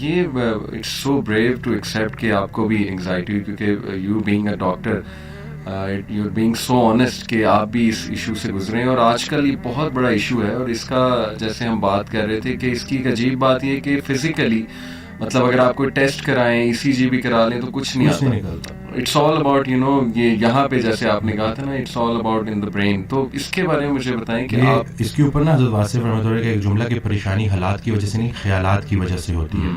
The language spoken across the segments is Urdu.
یہ it's so brave to accept کہ آپ کو بھی انگزائٹی، کیونکہ you being a doctor you being so honest کہ آپ بھی اس ایشو سے گزرے ہیں. اور آج کل یہ بہت بڑا ایشو ہے، اور اس کا جیسے ہم بات کر رہے تھے کہ اس کی ایک عجیب بات یہ کہ فزیکلی مطلب اگر آپ کوئی ٹیسٹ کرائیں، ای سی جی بھی کرا لیں تو کچھ نہیں آتا. It's all about you know, یہ یہاں پہ جیسے آپ نے کہا تھا نا، it's all about in the brain. تو اس کے بارے میں مجھے بتائیں کہ آپ اس کے اوپر نا حضرت واصف رحمۃ اللہ کا ایک جملہ کہ پریشانی حالات کی وجہ سے نہیں، خیالات کی وجہ سے ہوتی ہے.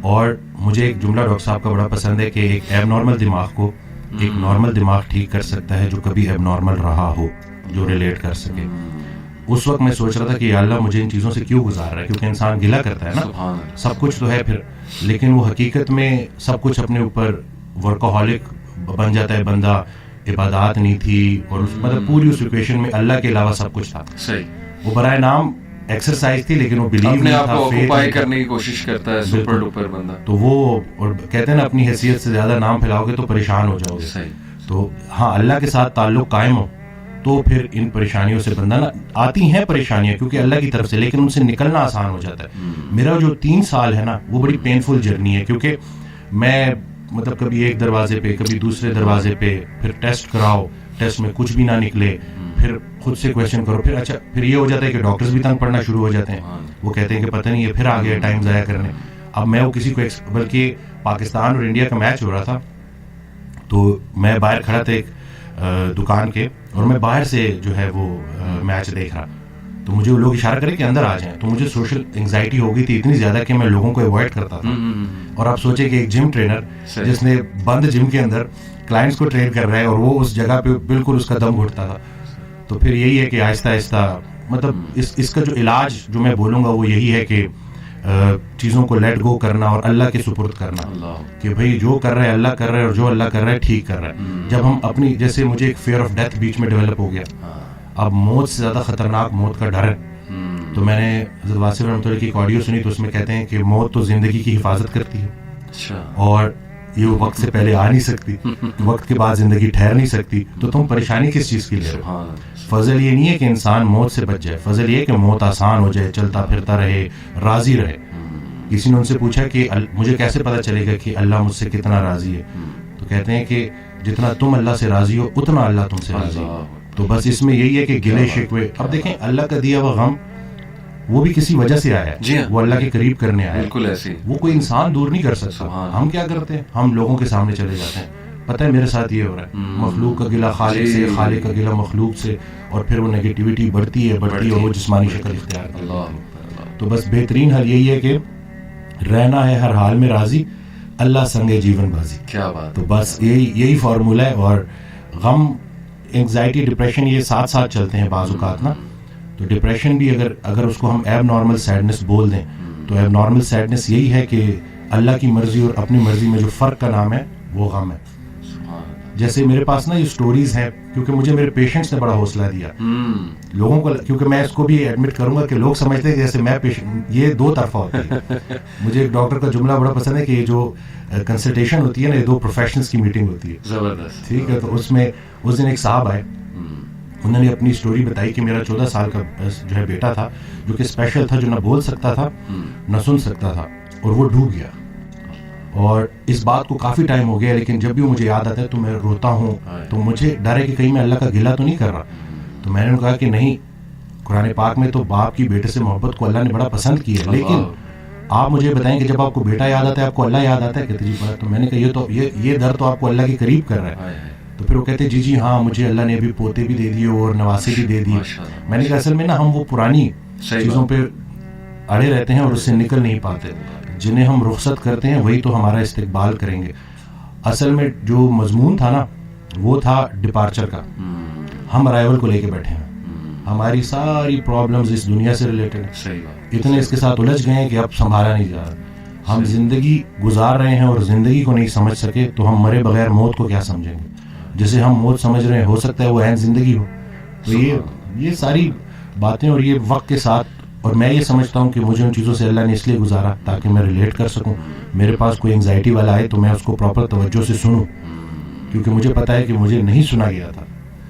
اور مجھے ایک جملہ ڈاکٹر صاحب کا بڑا پسند ہے کہ ایک ایب نارمل دماغ کو ایک نارمل دماغ ٹھیک کر سکتا ہے جو کبھی ایب نارمل رہا ہو، جو ریلیٹ کر سکے. اس وقت میں سوچ رہا تھا کہ یا اللہ مجھے ان چیزوں سے کیوں گزار رہا ہے، کیونکہ انسان گلہ کرتا ہے نا، سب کچھ تو ہے پھر، لیکن وہ حقیقت میں سب کچھ اپنے اوپر ورکوہولک بن جاتا ہے بندہ. عبادات نہیں تھی اور مطلب پوری اس ایکویشن میں اللہ کے علاوہ سب کچھ تھا. وہ برائے نام ایکسرسائز تھی لیکن وہ بلیو اپنے نہیں آپ تھا، کو آکوپائی کرنے کی کوشش کرتا ہے سپر ڈوپر بندہ. تو وہ اور کہتے ہیں نا اپنی حیثیت سے زیادہ نام پھیلاؤ گے تو پریشان ہو جاؤ گے. تو ہاں اللہ کے ساتھ تعلق قائم ہو تو پھر ان پریشانیوں سے بندہ نا، آتی ہیں پریشانیاں کیونکہ اللہ کی طرف سے، لیکن ان سے نکلنا آسان ہو جاتا ہے. میرا جو 3 سال ہے نا وہ بڑی پینفل جرنی ہے، کیونکہ میں مطلب کبھی ایک دروازے پہ کبھی دوسرے دروازے پہ، پھر ٹیسٹ کراؤ، ٹیسٹ میں کچھ بھی نہ نکلے، پھر خود سے کویشچن کرو، پھر اچھا پھر یہ ہو جاتا ہے کہ ڈاکٹرز بھی تنگ پڑنا شروع ہو جاتے ہیں. وہ کہتے ہیں کہ پتہ نہیں یہ پھر آ گیا ٹائم ضائع کرنے. اب میں وہ کسی کو بلکہ پاکستان اور انڈیا کا میچ ہو رہا تھا تو میں باہر کھڑا تھا ایک دکان کے، اور میں باہر سے جو ہے وہ میچ دیکھ رہا، تو مجھے وہ لوگ اشارہ کرے کہ اندر آ جائیں. تو مجھے سوشل انگزائٹی ہو گئی تھی اتنی زیادہ کہ میں لوگوں کو اوائڈ کرتا تھا. اور آپ سوچے کہ ایک جم ٹرینر جس نے بند جم کے اندر کلائنٹس کو ٹرین کر رہا ہے اور وہ اس جگہ پہ بالکل اس کا دم گھٹتا تھا. تو پھر یہی ہے کہ آہستہ آہستہ مطلب اس کا جو علاج جو میں بولوں گا وہ یہی ہے کہ چیزوں کو لیٹ گو کرنا اور اللہ کے سپرد کرنا، کہ بھائی جو کر رہا ہے اللہ کر رہا ہے اور جو اللہ کر رہا ہے ٹھیک کر رہا ہے. جب ہم اپنی، جیسے مجھے ایک فیئر آف ڈیتھ بیچ میں ڈیولپ ہو گیا، اب موت سے زیادہ خطرناک موت کا ڈر ہے. تو میں نے حضرت واصف رحمۃ اللہ کی ایک آڈیو سنی تو اس میں کہتے ہیں کہ موت تو زندگی کی حفاظت کرتی ہے اور یہ وقت سے پہلے آ نہیں سکتی، وقت کے بعد زندگی ٹھہر نہیں سکتی، تو تم پریشانی کس چیز کی لے رہے ہو؟ فضل یہ نہیں ہے کہ انسان موت سے بچ جائے، فضل یہ ہے کہ موت آسان ہو جائے، چلتا پھرتا رہے، راضی رہے. کسی نے ان سے پوچھا کہ مجھے کیسے پتا چلے گا کہ اللہ مجھ سے کتنا راضی ہے؟ تو کہتے ہیں کہ جتنا تم اللہ سے راضی ہو اتنا اللہ تم سے راضی ہے. تو بس اس میں یہی ہے کہ گلے شکوے، اب دیکھیں اللہ کا دیا ہوا غم وہ بھی کسی وجہ سے آیا ہے، وہ اللہ کے قریب کرنے آیا ہے، وہ کوئی انسان دور نہیں کر سکتا. ہم کیا کرتے ہیں؟ ہم لوگوں کے سامنے چلے جاتے ہیں، پتہ ہے میرے ساتھ یہ ہو رہا ہے، مخلوق کا گلہ خالق سے، خالق کا گلہ مخلوق سے، اور پھر وہ نیگیٹیوٹی بڑھتی ہے اور وہ جسمانی شکل اختیار کرتی ہے. تو بس بہترین حل یہی ہے کہ رہنا ہے ہر حال میں راضی، اللہ سنگے جیون بازی. کیا بات. تو بس یہی فارمولہ ہے. اور غم، انگزائٹی، ڈپریشن یہ ساتھ ساتھ چلتے ہیں بعض اوقات نا. تو ڈپریشن بھی اگر اس کو ہم ایب نارمل سیڈنس بول دیں تو ایب نارمل سیڈنس یہی ہے کہ اللہ کی مرضی اور اپنی مرضی میں جو فرق کا نام ہے وہ غم ہے. جیسے میرے پاس نا یہ سٹوریز ہیں کیونکہ مجھے میرے پیشنٹس نے بڑا حوصلہ دیا لوگوں کو، کیونکہ میں اس کو بھی ایڈمٹ کروں گا کہ لوگ سمجھتے ہیں جیسے میں پیشنٹ، یہ دو طرفہ ہوتی ہے. مجھے ایک ڈاکٹر کا جملہ بڑا پسند ہے کہ یہ جو کنسلٹیشن ہوتی ہے نا، یہ 2 پروفیشنلز کی میٹنگ ہوتی ہے. زبردست. ٹھیک ہے. تو اس میں اس دن ایک صاحب آئے، انہوں نے اپنی سٹوری بتائی کہ میرا 14 سال کا جو ہے بیٹا تھا جو کہ اسپیشل تھا، جو نہ بول سکتا تھا نہ سن سکتا تھا، اور وہ ڈوب گیا. اور اس بات کو کافی ٹائم ہو گیا، لیکن جب بھی مجھے یاد آتا ہے تو میں روتا ہوں. تو مجھے ڈر ہے کہ کہیں میں اللہ کا گلہ تو نہیں کر رہا. تو میں نے کہا کہ نہیں، قرآن پاک میں تو باپ کی بیٹے سے محبت کو اللہ نے بڑا پسند کی ہے، لیکن آپ مجھے بتائیں کہ جب آپ کو بیٹا یاد آتا ہے آپ کو اللہ یاد آتا ہے؟ کہتے جی. تو میں نے کہا یہ در تو آپ کو اللہ کے قریب کر رہا ہے. تو پھر وہ کہتے جی ہاں، مجھے اللہ نے ابھی پوتے بھی دے دیے اور نواسے بھی دے دیے. میں نے کہا اصل میں نا ہم وہ پرانی چیزوں پہ اڑے رہتے ہیں اور اس سے نکل نہیں پاتے. جنہیں ہم رخصت کرتے ہیں وہی تو ہمارا استقبال کریں گے. اصل میں جو مضمون تھا نا وہ تھا ڈپارچر کا. ہم ارائیول کو لے کے بیٹھے ہیں، ہماری ساری پرابلمز اس دنیا سے ریلیٹڈ ہیں، اتنے اس کے ساتھ الجھ گئے ہیں کہ اب سنبھالا نہیں جا رہا. ہم زندگی گزار رہے ہیں اور زندگی کو نہیں سمجھ سکے تو ہم مرے بغیر موت کو کیا سمجھیں گے؟ جسے ہم موت سمجھ رہے ہیں ہو سکتا ہے وہ عین زندگی ہو. تو یہ ساری باتیں اور یہ وقت کے ساتھ، اور میں یہ سمجھتا ہوں کہ مجھے ان چیزوں سے اللہ نے اس لیے گزارا تاکہ میں ریلیٹ کر سکوں. میرے پاس کوئی انگزائٹی والا آئے تو میں اس کو پراپر توجہ سے سنوں، کیونکہ مجھے پتا ہے کہ مجھے نہیں سنا گیا تھا.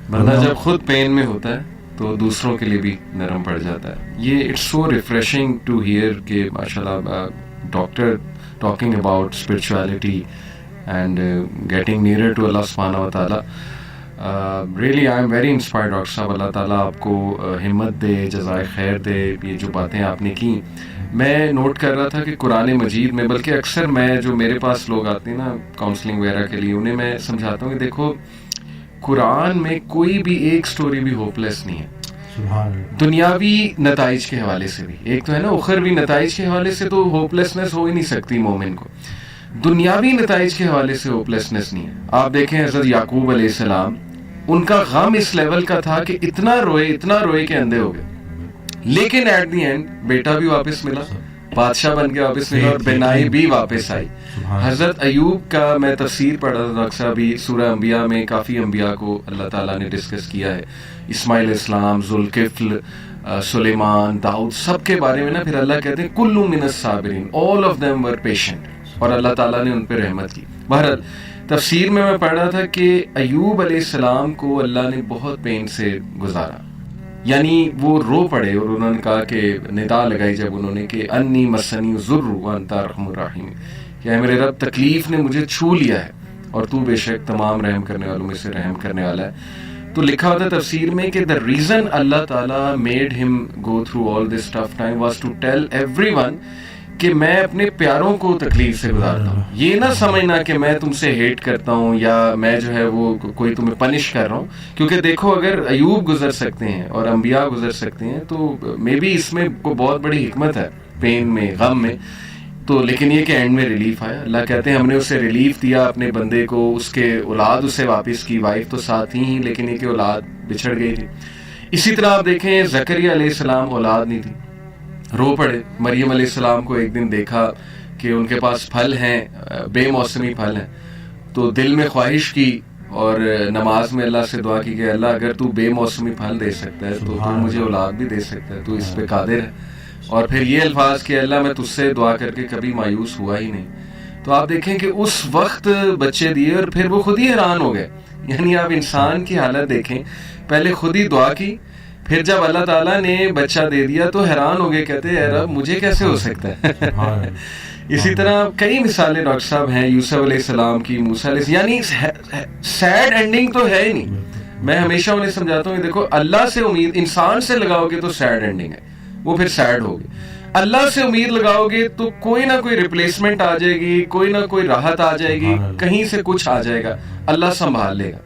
بندہ جب خود پین میں ہوتا ہے تو دوسروں کے لیے بھی نرم پڑ جاتا ہے. یہ it's so refreshing to hear کہ ماشاء اللہ doctor talking about spirituality and getting nearer to Allah subhanahu wa ta'ala. Really I am very inspired doctor صاحب. اللہ تعالیٰ آپ کو ہمت دے, جزائے خیر دے. یہ جو باتیں آپ نے کی, میں نوٹ کر رہا تھا کہ قرآن مجید میں, بلکہ اکثر میں جو میرے پاس لوگ آتے ہیں نا کاؤنسلنگ وغیرہ کے لیے, انہیں میں سمجھاتا ہوں کہ دیکھو قرآن میں کوئی بھی ایک سٹوری بھی ہوپ لیس نہیں ہے. دنیاوی نتائج کے حوالے سے بھی, ایک تو ہے نا اخروی نتائج کے حوالے سے تو ہوپ لیسنس ہو ہی نہیں سکتی مومن کو, دنیاوی نتائج کے حوالے سے ہوپ لیسنس نہیں ہے. آپ دیکھیں حضرت یعقوب علیہ السلام, ان کا غم اس لیول کا تھا کہ اتنا روئے کہ اندھے ہو گئے, لیکن ایٹ دی اینڈ بیٹا بھی واپس ملا, بادشاہ بن کے واپس ملا, اور بینائی بھی واپس آئی. حضرت ایوب کا میں تفسیر پڑھ رہا تھا ڈاکٹر صاحب, سورہ انبیاء میں کافی انبیاء کو اللہ تعالیٰ نے ڈسکس کیا ہے, اسماعیل اسلام, ذوالکفل, سلیمان, داؤد, سب کے بارے میں نا پھر اللہ کہتے ہیں کل من الصابرین, all of them were patient, اور اللہ تعالیٰ نے ان پہ رحمت کی. بہرحال تفسیر میں پڑھ رہا تھا کہ ایوب علیہ السلام کو اللہ نے بہت پین سے گزارا, یعنی وہ رو پڑے, اور انہوں نے کہا کہ ندا لگائی جب انہوں نے کہ انی مسنی الضر وانت ارحم الراحمین, کہ اے میرے رب تکلیف نے مجھے چھو لیا ہے اور تو بے شک تمام رحم کرنے والوں میں سے رحم کرنے والا ہے. تو لکھا ہوتا ہے تفسیر میں کہ the reason اللہ تعالیٰ made him go through all this tough time was to tell everyone کہ میں اپنے پیاروں کو تکلیف سے گزارتا ہوں. یہ نہ سمجھنا کہ میں تم سے ہیٹ کرتا ہوں یا میں جو ہے وہ کوئی تمہیں پنش کر رہا ہوں, کیونکہ دیکھو اگر ایوب گزر سکتے ہیں اور انبیاء گزر سکتے ہیں تو مے بی اس میں کوئی بہت بڑی حکمت ہے, پین میں, غم میں. تو لیکن یہ کہ اینڈ میں ریلیف آیا. اللہ کہتے ہیں ہم نے اسے ریلیف دیا اپنے بندے کو, اس کے اولاد اسے واپس کی, وائف تو ساتھ ہی, لیکن یہ کہ اولاد بچھڑ گئی تھی. اسی طرح آپ دیکھیں زکریا علیہ السلام اولاد نہیں تھی, رو پڑے. مریم علیہ السلام کو ایک دن دیکھا کہ ان کے پاس پھل ہیں, بے موسمی پھل ہیں, تو دل میں خواہش کی اور نماز میں اللہ سے دعا کی کہ اللہ اگر تو بے موسمی پھل دے سکتا ہے تو مجھے اولاد بھی دے سکتا ہے, تو اس پہ قادر ہے. اور پھر یہ الفاظ کہ اللہ میں تجھ سے دعا کر کے کبھی مایوس ہوا ہی نہیں. تو آپ دیکھیں کہ اس وقت بچے دیے اور پھر وہ خود ہی حیران ہو گئے. یعنی آپ انسان کی حالت دیکھیں, پہلے خود ہی دعا کی, پھر جب اللہ تعالیٰ نے بچہ دے دیا تو حیران ہو گئے, کہتے اے رب مجھے کیسے ہو سکتا ہے. اسی طرح کئی مثالیں ڈاکٹر صاحب ہیں, یوسف علیہ السلام کی, موسیٰ علیہ السلام, یعنی سیڈ اینڈنگ تو ہے ہی نہیں. میں ہمیشہ انہیں سمجھاتا ہوں کہ دیکھو اللہ سے امید انسان سے لگاؤ گے تو سیڈ اینڈنگ ہے, وہ پھر سیڈ ہوگی. اللہ سے امید لگاؤ گے تو کوئی نہ کوئی ریپلیسمنٹ آ جائے گی, کوئی نہ کوئی راحت آ جائے گی, کہیں سے کچھ آ جائے گا, اللہ سنبھال لے گا.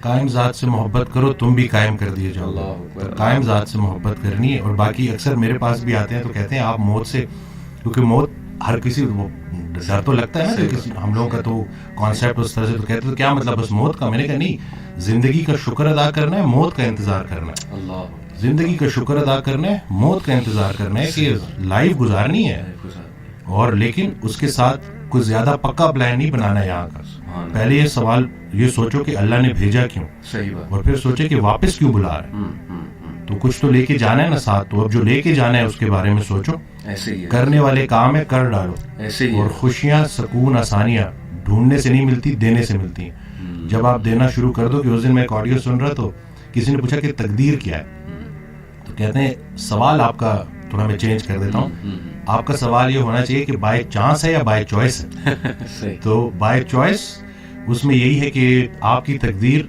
قائم ذات سے محبت کرو تم بھی قائم کر دیے جاؤ. تو قائم ذات سے محبت کرنی ہے. اور باقی اکثر میرے پاس بھی آتے ہیں تو کہتے ہیں آپ موت سے, کیونکہ موت ہر کسی ڈر تو لگتا ہے نا, کسی ہم لوگوں کا تو کانسیپٹ اس طرح سے, تو کہتے ہیں کیا مطلب بس موت کا. میں نے کہا نہیں, زندگی کا شکر ادا کرنا ہے, موت کا انتظار کرنا ہے. زندگی کا شکر ادا کرنا ہے, موت کا انتظار کرنا ہے, کہ لائف گزارنی ہے, اور لیکن اس کے ساتھ کچھ زیادہ پکا پلان نہیں بنانا ہے یہاں کا. پہلے یہ سوال یہ سوچو کہ اللہ نے بھیجا کیوں, اور پھر سوچے کہ واپس کیوں بلا رہے ہیں. تو کچھ تو لے کے جانا ہے نا ساتھ, تو اب جو لے کے جانا ہے اس کے بارے میں سوچو. کرنے والے کام ہے کر ڈالو, اور خوشیاں, سکون, آسانیاں ڈھونڈنے سے نہیں ملتی, دینے سے ملتی ہیں. جب آپ دینا شروع کر دو. کہ اس دن میں ایک آڈیو سن رہا تو کسی نے پوچھا کہ تقدیر کیا ہے, تو کہتے ہیں سوال آپ کا تھوڑا میں چینج کر دیتا ہوں, آپ کا سوال یہ ہونا چاہیے کہ بائی چانس ہے یا بائی چوائس ہے. تو بائی چوائس اس میں یہی ہے کہ آپ کی تقدیر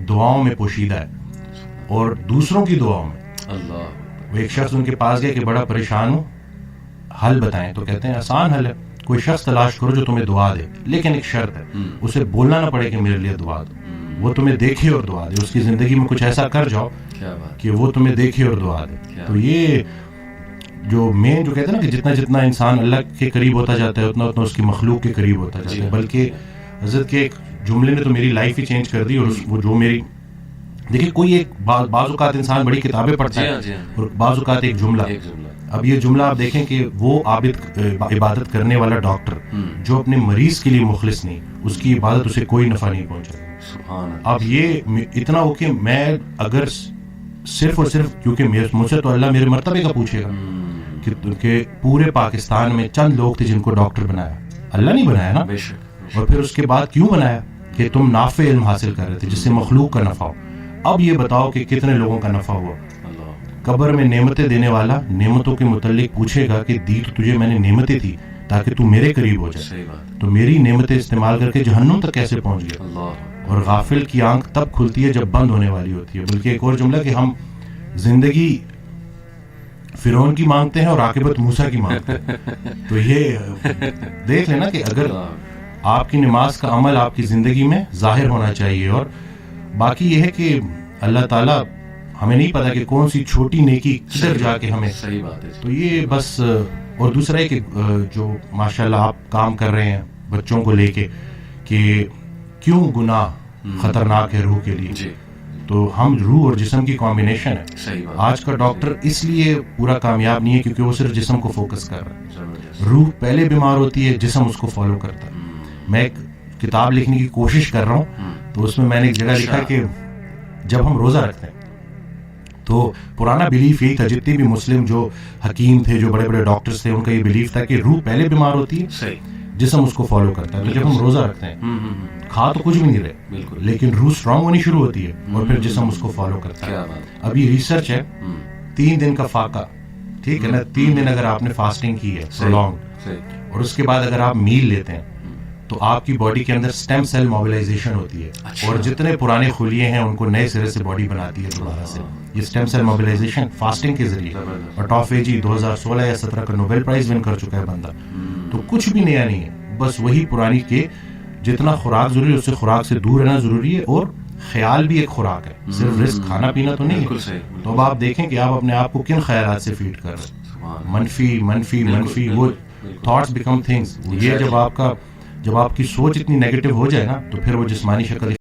دعاؤں میں پوشیدہ ہے, اور دوسروں کی دعاؤں میں. وہ ایک شخص ان کے پاس گیا کہ بڑا پریشان ہوں, حل بتائیں. تو کہتے ہیں آسان حل ہے, کوئی شخص تلاش کرو جو تمہیں دعا دے, لیکن ایک شرط ہے, اسے بولنا نہ پڑے کہ میرے لیے دعا دو, وہ تمہیں دیکھے اور دعا دے. اس کی زندگی میں کچھ ایسا کر جاؤ کہ وہ تمہیں دیکھے اور دعا دے. تو یہ جو مین جو کہتے ہیں نا کہ جتنا جتنا انسان اللہ کے قریب ہوتا جاتا ہے اتنا اتنا اس کی مخلوق کے قریب ہوتا جاتا ہے. بلکہ حضرت کے ایک جملے نے تو میری لائف ہی چینج کر دی. اور وہ جو میری دیکھیے, کوئی ایک بعض اوقات انسان بڑی کتابیں پڑھتا ہے اور بعض اوقات ایک جملہ. اب یہ جملہ آپ دیکھیں کہ وہ عبادت کرنے والا ڈاکٹر جو اپنے مریض کے لیے مخلص نہیں, اس کی عبادت اسے کوئی نفع نہیں پہنچا. اب یہ اتنا ہو کہ میں اگر صرف اور صرف, کیونکہ مجھ سے تو اللہ میرے مرتبے کا پوچھے گا کہ پورے پاکستان میں چند لوگ تھے جن کو ڈاکٹر بنایا, اللہ نہیں بنایا نا. اور پھر اس کے بعد کیوں بنایا, کہ تم نافع علم حاصل کر رہے تھے جس سے مخلوق کا نفع ہو. اب یہ بتاؤ کہ کتنے لوگوں کا نفع ہوا. قبر میں نعمتیں دینے والا نعمتوں کے متعلق پوچھے گا کہ دی تو تجھے میں نے نعمتیں تھی, تاکہ تو میرے قریب ہو جائے. صحیح بات. تو میری نعمتیں استعمال کر کے جہنم تک کیسے پہنچ گیا. اللہ. اور غافل کی آنکھ تب کھلتی ہے جب بند ہونے والی ہوتی ہے. بلکہ ایک اور جملہ کہ ہم زندگی فرعون کی مانگتے ہیں اور عاقبت موسیٰ کی مانگتے ہیں. تو یہ دیکھ لینا کہ اگر آپ کی نماز کا عمل آپ کی زندگی میں ظاہر ہونا چاہیے. اور باقی یہ ہے کہ اللہ تعالیٰ ہمیں نہیں پتا کہ کون سی چھوٹی نیکی کدھر جا کے ہمیں. صحیح بات ہے. تو یہ بس. اور دوسرا ہے کہ جو ماشاءاللہ آپ کام کر رہے ہیں بچوں کو لے کے کہ کیوں گناہ خطرناک ہے روح کے لیے. جی. تو ہم روح اور جسم کی کمبینیشن ہے. صحیح بات. آج کا ڈاکٹر اس لیے پورا کامیاب نہیں ہے کیونکہ وہ صرف جسم کو فوکس کر رہا ہے. زبردست. روح پہلے بیمار ہوتی ہے, جسم اس کو فالو کرتا ہے. میں ایک کتاب لکھنے کی کوشش کر رہا ہوں, تو اس میں میں نے ایک جگہ لکھا کہ جب ہم روزہ رکھتے ہیں تو پرانا بلیف یہی تھا, جتنے بھی مسلم جو حکیم تھے, جو بڑے بڑے ڈاکٹرز تھے, ان کا یہ بلیف تھا کہ روح پہلے بیمار ہوتی ہے, صحیح, جسم اس کو فالو کرتا ہے. تو جب ہم روزہ رکھتے ہیں کھا تو کچھ بھی نہیں رہے, بالکل, لیکن روح اسٹرانگ ہونی شروع ہوتی ہے اور پھر جسم اس کو فالو کرتا ہے. کیا بات. ابھی ریسرچ ہے 3 دن کا فاقہ, ٹھیک ہے نا, 3 دن اگر آپ نے فاسٹنگ کی ہے پرولونگ, اور اس کے بعد اگر آپ میل لیتے ہیں تو آپ کی باڈی کے اندر سٹیم سیل موبلائزیشن ہوتی ہے, اور جتنے پرانے خلیے ہیں ان کو نئے سرے سے باڈی بناتی ہے دوبارہ سے. یہ سٹیم سیل موبلائزیشن فاسٹنگ کے ذریعے. اور ٹافیجی 2016 یا 17 کا نوبل پرائز ون کر چکا ہے بندہ. تو کچھ بھی نیا نہیں ہے, بس وہی پرانی کے جتنا خوراک ضروری ہے اس سے خوراک سے دور رہنا ضروری ہے, اور خیال بھی ایک خوراک ہے, صرف رزق کھانا پینا تو نہیں ہے. تو اب آپ دیکھیں کہ آپ اپنے آپ کو کن خیالات سے فیڈ کر رہے ہیں. منفی منفی منفی, وہ تھاٹس بیکم تھنگس. یہ جب آپ کی سوچ اتنی نیگیٹو ہو جائے نا تو پھر وہ جسمانی شکل